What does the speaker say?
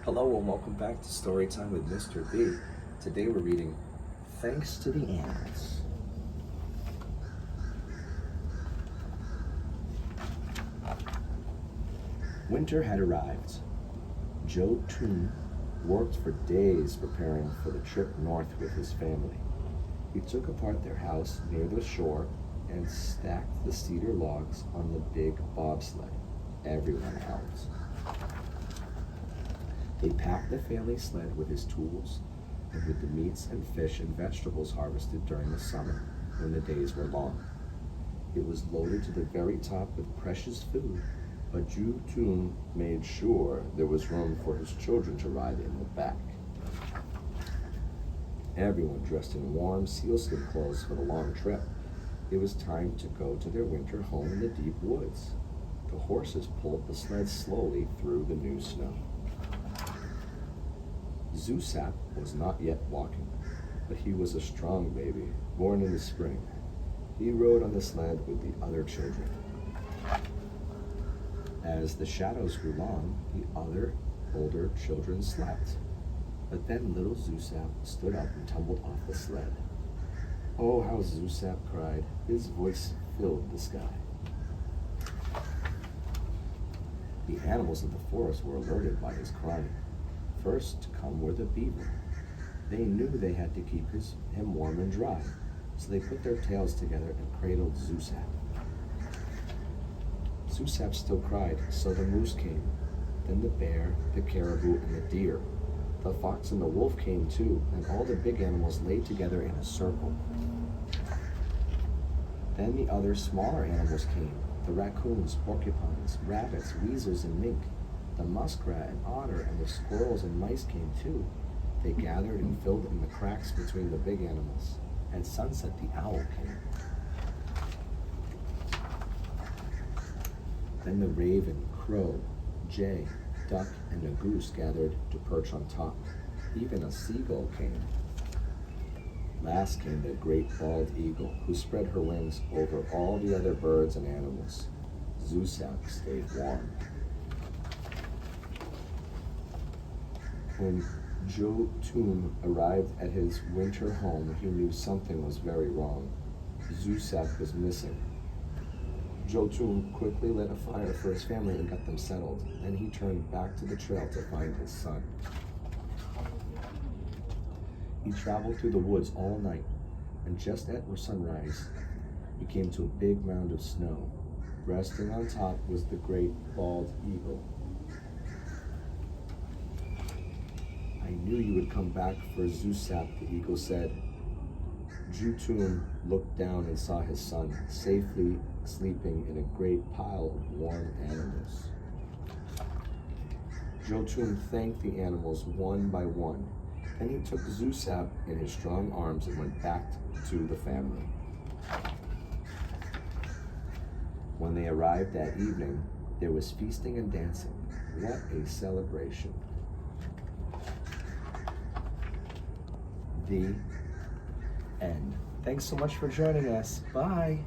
Hello and welcome back to Storytime with Mr. B. Today we're reading Thanks to the Ants. Winter had arrived. Joe Toon worked for days preparing for the trip north with his family. He took apart their house near the shore and stacked the cedar logs on the big bobsled. Everyone helped. They packed the family sled with his tools and with the meats and fish and vegetables harvested during the summer when the days were long. It was loaded to the very top with precious food, but Ju Toon made sure there was room for his children to ride in the back. Everyone dressed in warm sealskin clothes for the long trip. It was time to go to their winter home in the deep woods. The horses pulled the sled slowly through the new snow. Zusap was not yet walking, but he was a strong baby, born in the spring. He rode on the sled with the other children. As the shadows grew long, the other older children slept. But then little Zusap stood up and tumbled off the sled. Oh, how Zusap cried. His voice filled the sky. The animals of the forest were alerted by his crying. First to come were the beaver. They knew they had to keep him warm and dry, so they put their tails together and cradled Zusap. Zusap still cried, so the moose came. Then the bear, the caribou, and the deer. The fox and the wolf came too, and all the big animals lay together in a circle. Then the other smaller animals came, the raccoons, porcupines, rabbits, weasels, and mink. The muskrat and otter and the squirrels and mice came too. They gathered and filled in the cracks between the big animals. At sunset, the owl came. Then the raven, crow, jay, duck, and a goose gathered to perch on top. Even a seagull came. Last came the great bald eagle, who spread her wings over all the other birds and animals. Zusap stayed warm. When Jo Toon arrived at his winter home, he knew something was very wrong. Zusap was missing. Jo Toon quickly lit a fire for his family and got them settled. Then he turned back to the trail to find his son. He traveled through the woods all night, and just at sunrise, he came to a big mound of snow. Resting on top was the great bald eagle. I knew you would come back for Zusap, the eagle said. Ju Toon looked down and saw his son safely sleeping in a great pile of warm animals. Jo Toon thanked the animals one by one. Then he took Zusap in his strong arms and went back to the family. When they arrived that evening, there was feasting and dancing. What a celebration. The end. Thanks so much for joining us. Bye.